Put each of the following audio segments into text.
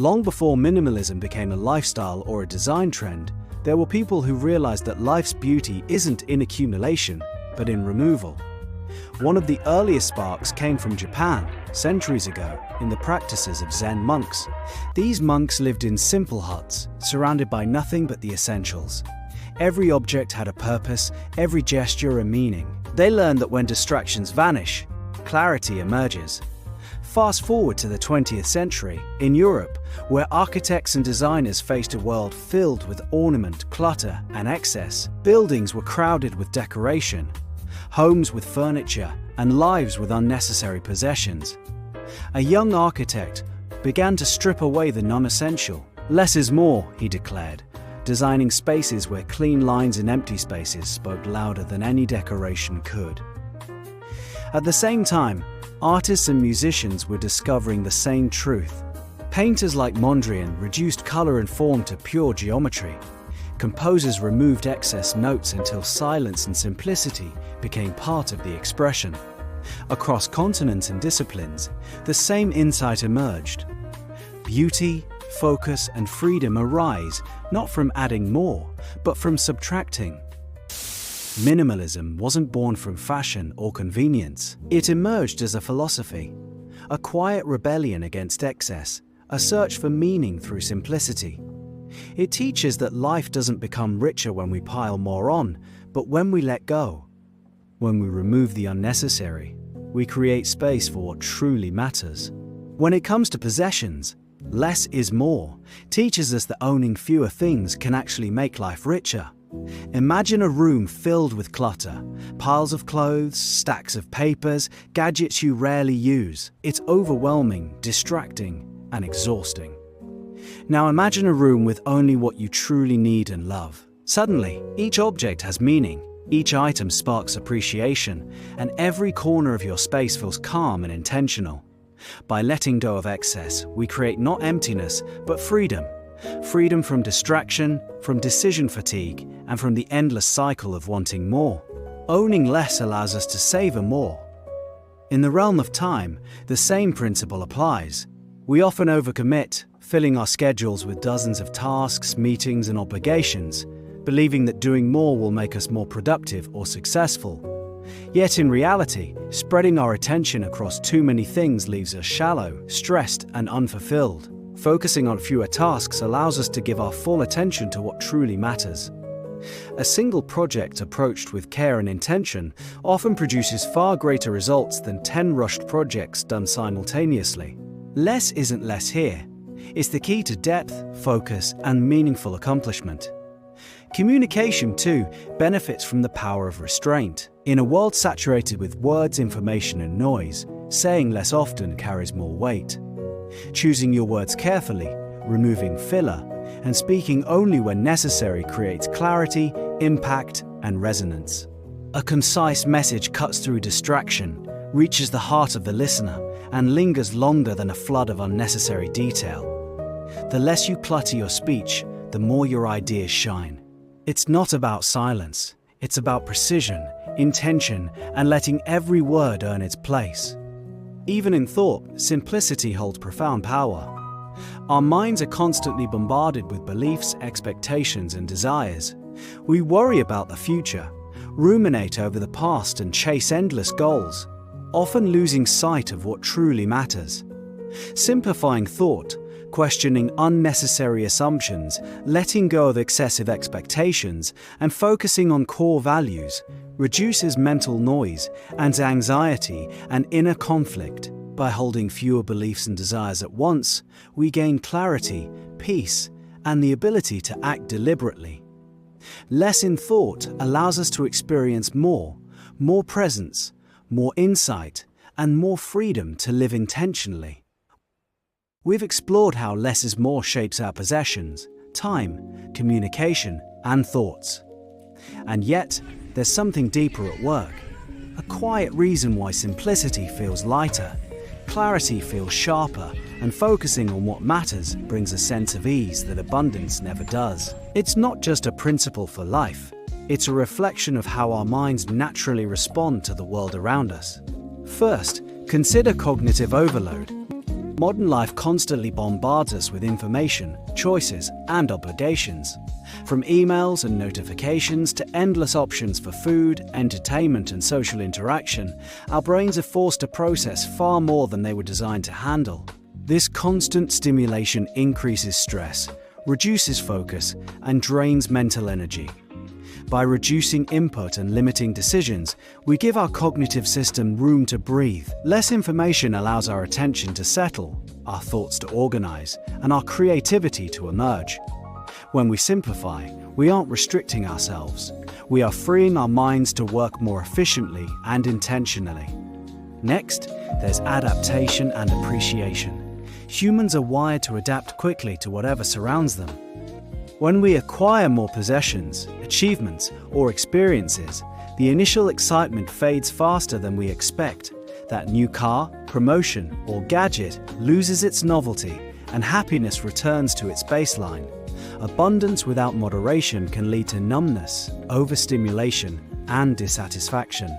Long before minimalism became a lifestyle or a design trend, there were people who realized that life's beauty isn't in accumulation, but in removal. One of the earliest sparks came from Japan, centuries ago, in the practices of Zen monks. These monks lived in simple huts, surrounded by nothing but the essentials. Every object had a purpose, every gesture a meaning. They learned that when distractions vanish, clarity emerges. Fast forward to the 20th century, in Europe, where architects and designers faced a world filled with ornament, clutter, and excess. Buildings were crowded with decoration, homes with furniture, and lives with unnecessary possessions. A young architect began to strip away the non-essential. Less is more, he declared, designing spaces where clean lines and empty spaces spoke louder than any decoration could. At the same time, artists and musicians were discovering the same truth. Painters like Mondrian reduced color and form to pure geometry. Composers removed excess notes until silence and simplicity became part of the expression. Across continents and disciplines, the same insight emerged. Beauty, focus, and freedom arise not from adding more, but from subtracting. Minimalism wasn't born from fashion or convenience. It emerged as a philosophy, a quiet rebellion against excess, a search for meaning through simplicity. It teaches that life doesn't become richer when we pile more on, but when we let go. When we remove the unnecessary, we create space for what truly matters. When it comes to possessions, less is more teaches us that owning fewer things can actually make life richer. Imagine a room filled with clutter, piles of clothes, stacks of papers, gadgets you rarely use. It's overwhelming, distracting, and exhausting. Now imagine a room with only what you truly need and love. Suddenly, each object has meaning, each item sparks appreciation, and every corner of your space feels calm and intentional. By letting go of excess, we create not emptiness, but freedom. Freedom from distraction, from decision fatigue, and from the endless cycle of wanting more. Owning less allows us to savor more. In the realm of time, the same principle applies. We often overcommit, filling our schedules with dozens of tasks, meetings, and obligations, believing that doing more will make us more productive or successful. Yet in reality, spreading our attention across too many things leaves us shallow, stressed, and unfulfilled. Focusing on fewer tasks allows us to give our full attention to what truly matters. A single project approached with care and intention often produces far greater results than 10 rushed projects done simultaneously. Less isn't less here. It's the key to depth, focus, and meaningful accomplishment. Communication, too, benefits from the power of restraint. In a world saturated with words, information, and noise, saying less often carries more weight. Choosing your words carefully, removing filler, and speaking only when necessary creates clarity, impact, and resonance. A concise message cuts through distraction, reaches the heart of the listener, and lingers longer than a flood of unnecessary detail. The less you clutter your speech, the more your ideas shine. It's not about silence, it's about precision, intention, and letting every word earn its place. Even in thought, simplicity holds profound power. Our minds are constantly bombarded with beliefs, expectations, and desires. We worry about the future, ruminate over the past, and chase endless goals, often losing sight of what truly matters. Simplifying thought, questioning unnecessary assumptions, letting go of excessive expectations, and focusing on core values reduces mental noise and anxiety and inner conflict. By holding fewer beliefs and desires at once, we gain clarity, peace, and the ability to act deliberately. Less in thought allows us to experience more presence, more insight, and more freedom to live intentionally. We've explored how less is more shapes our possessions, time, communication, and thoughts. And yet, there's something deeper at work. A quiet reason why simplicity feels lighter, clarity feels sharper, and focusing on what matters brings a sense of ease that abundance never does. It's not just a principle for life, it's a reflection of how our minds naturally respond to the world around us. First, consider cognitive overload. Modern life constantly bombards us with information, choices, and obligations. From emails and notifications to endless options for food, entertainment, and social interaction, our brains are forced to process far more than they were designed to handle. This constant stimulation increases stress, reduces focus, and drains mental energy. By reducing input and limiting decisions, we give our cognitive system room to breathe. Less information allows our attention to settle, our thoughts to organize, and our creativity to emerge. When we simplify, we aren't restricting ourselves. We are freeing our minds to work more efficiently and intentionally. Next, there's adaptation and appreciation. Humans are wired to adapt quickly to whatever surrounds them. When we acquire more possessions, achievements, or experiences, the initial excitement fades faster than we expect. That new car, promotion, or gadget loses its novelty, and happiness returns to its baseline. Abundance without moderation can lead to numbness, overstimulation, and dissatisfaction.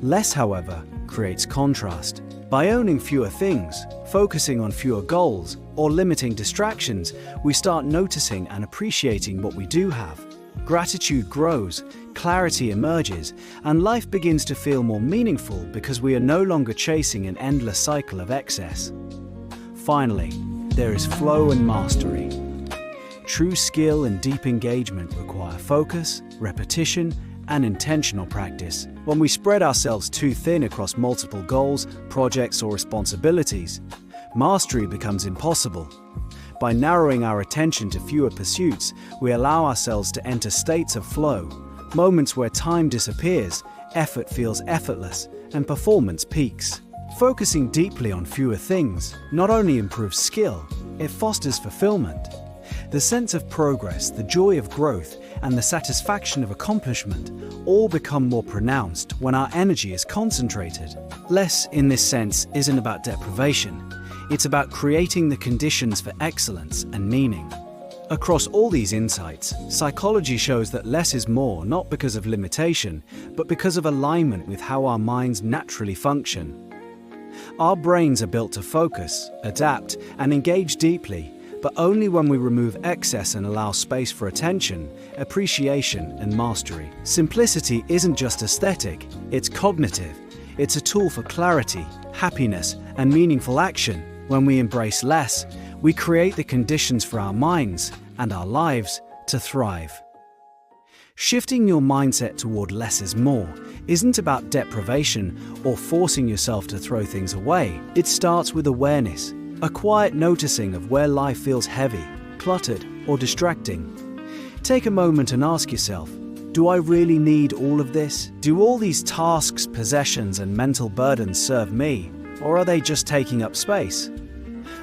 Less, however, creates contrast. By owning fewer things, focusing on fewer goals, or limiting distractions, we start noticing and appreciating what we do have. Gratitude grows, clarity emerges, and life begins to feel more meaningful because we are no longer chasing an endless cycle of excess. Finally, there is flow and mastery. True skill and deep engagement require focus, repetition, and intentional practice. When we spread ourselves too thin across multiple goals, projects, or responsibilities, mastery becomes impossible. By narrowing our attention to fewer pursuits, we allow ourselves to enter states of flow, moments where time disappears, effort feels effortless, and performance peaks. Focusing deeply on fewer things not only improves skill, it fosters fulfillment. The sense of progress, the joy of growth, and the satisfaction of accomplishment all become more pronounced when our energy is concentrated. Less, in this sense, isn't about deprivation. It's about creating the conditions for excellence and meaning. Across all these insights, psychology shows that less is more not because of limitation, but because of alignment with how our minds naturally function. Our brains are built to focus, adapt, and engage deeply, but only when we remove excess and allow space for attention, appreciation, and mastery. Simplicity isn't just aesthetic, it's cognitive. It's a tool for clarity, happiness, and meaningful action. When we embrace less, we create the conditions for our minds and our lives to thrive. Shifting your mindset toward less is more isn't about deprivation or forcing yourself to throw things away. It starts with awareness. A quiet noticing of where life feels heavy, cluttered, or distracting. Take a moment and ask yourself, do I really need all of this? Do all these tasks, possessions, and mental burdens serve me, or are they just taking up space?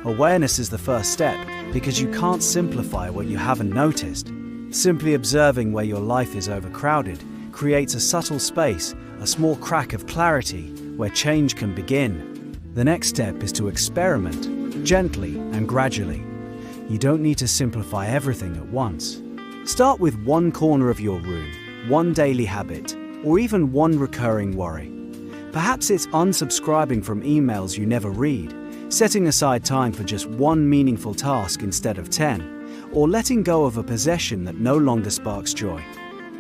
Awareness is the first step because you can't simplify what you haven't noticed. Simply observing where your life is overcrowded creates a subtle space, a small crack of clarity where change can begin. The next step is to experiment. Gently and gradually. You don't need to simplify everything at once. Start with one corner of your room, one daily habit, or even one recurring worry. Perhaps it's unsubscribing from emails you never read, setting aside time for just one meaningful task instead of 10, or letting go of a possession that no longer sparks joy.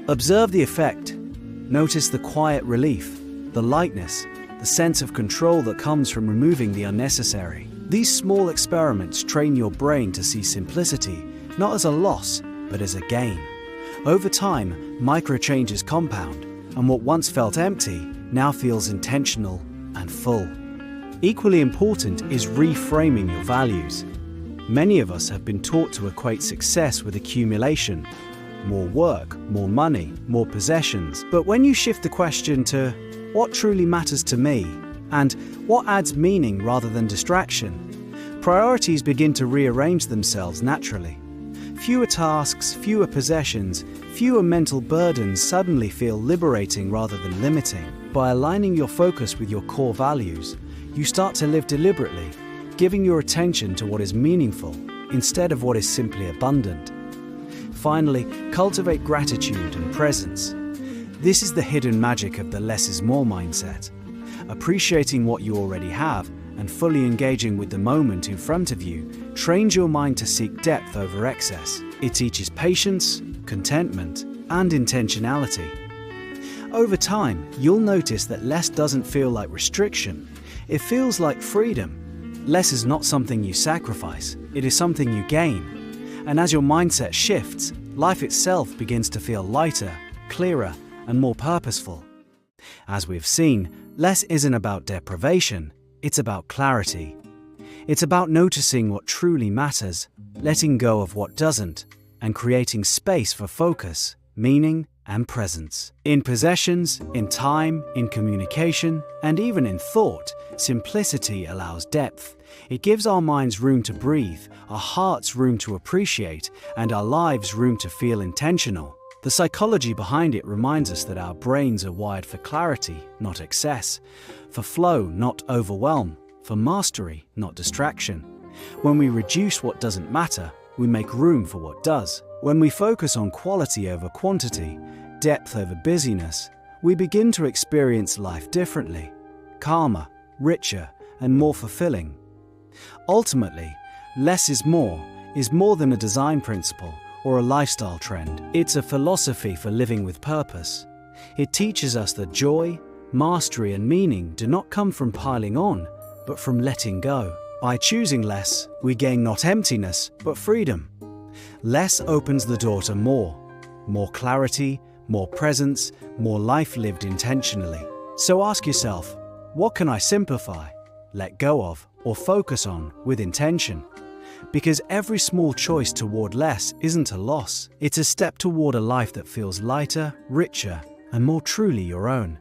Observe the effect. Notice the quiet relief, the lightness, the sense of control that comes from removing the unnecessary. These small experiments train your brain to see simplicity not as a loss, but as a gain. Over time, micro changes compound, and what once felt empty now feels intentional and full. Equally important is reframing your values. Many of us have been taught to equate success with accumulation. More work, more money, more possessions. But when you shift the question to what truly matters to me, and what adds meaning rather than distraction, priorities begin to rearrange themselves naturally. Fewer tasks, fewer possessions, fewer mental burdens suddenly feel liberating rather than limiting. By aligning your focus with your core values, you start to live deliberately, giving your attention to what is meaningful instead of what is simply abundant. Finally, cultivate gratitude and presence. This is the hidden magic of the less is more mindset. Appreciating what you already have and fully engaging with the moment in front of you trains your mind to seek depth over excess. It teaches patience, contentment, and intentionality. Over time, you'll notice that less doesn't feel like restriction. It feels like freedom. Less is not something you sacrifice, it is something you gain. And as your mindset shifts, life itself begins to feel lighter, clearer, and more purposeful. As we've seen, less isn't about deprivation, it's about clarity. It's about noticing what truly matters, letting go of what doesn't, and creating space for focus, meaning, and presence. In possessions, in time, in communication, and even in thought, simplicity allows depth. It gives our minds room to breathe, our hearts room to appreciate, and our lives room to feel intentional. The psychology behind it reminds us that our brains are wired for clarity, not excess, for flow, not overwhelm, for mastery, not distraction. When we reduce what doesn't matter, we make room for what does. When we focus on quality over quantity, depth over busyness, we begin to experience life differently, calmer, richer, and more fulfilling. Ultimately, less is more than a design principle or a lifestyle trend. It's a philosophy for living with purpose. It teaches us that joy, mastery, and meaning do not come from piling on, but from letting go. By choosing less, we gain not emptiness, but freedom. Less opens the door to more clarity, more presence, more life lived intentionally. So ask yourself, what can I simplify, let go of, or focus on with intention? Because every small choice toward less isn't a loss. It's a step toward a life that feels lighter, richer, and more truly your own.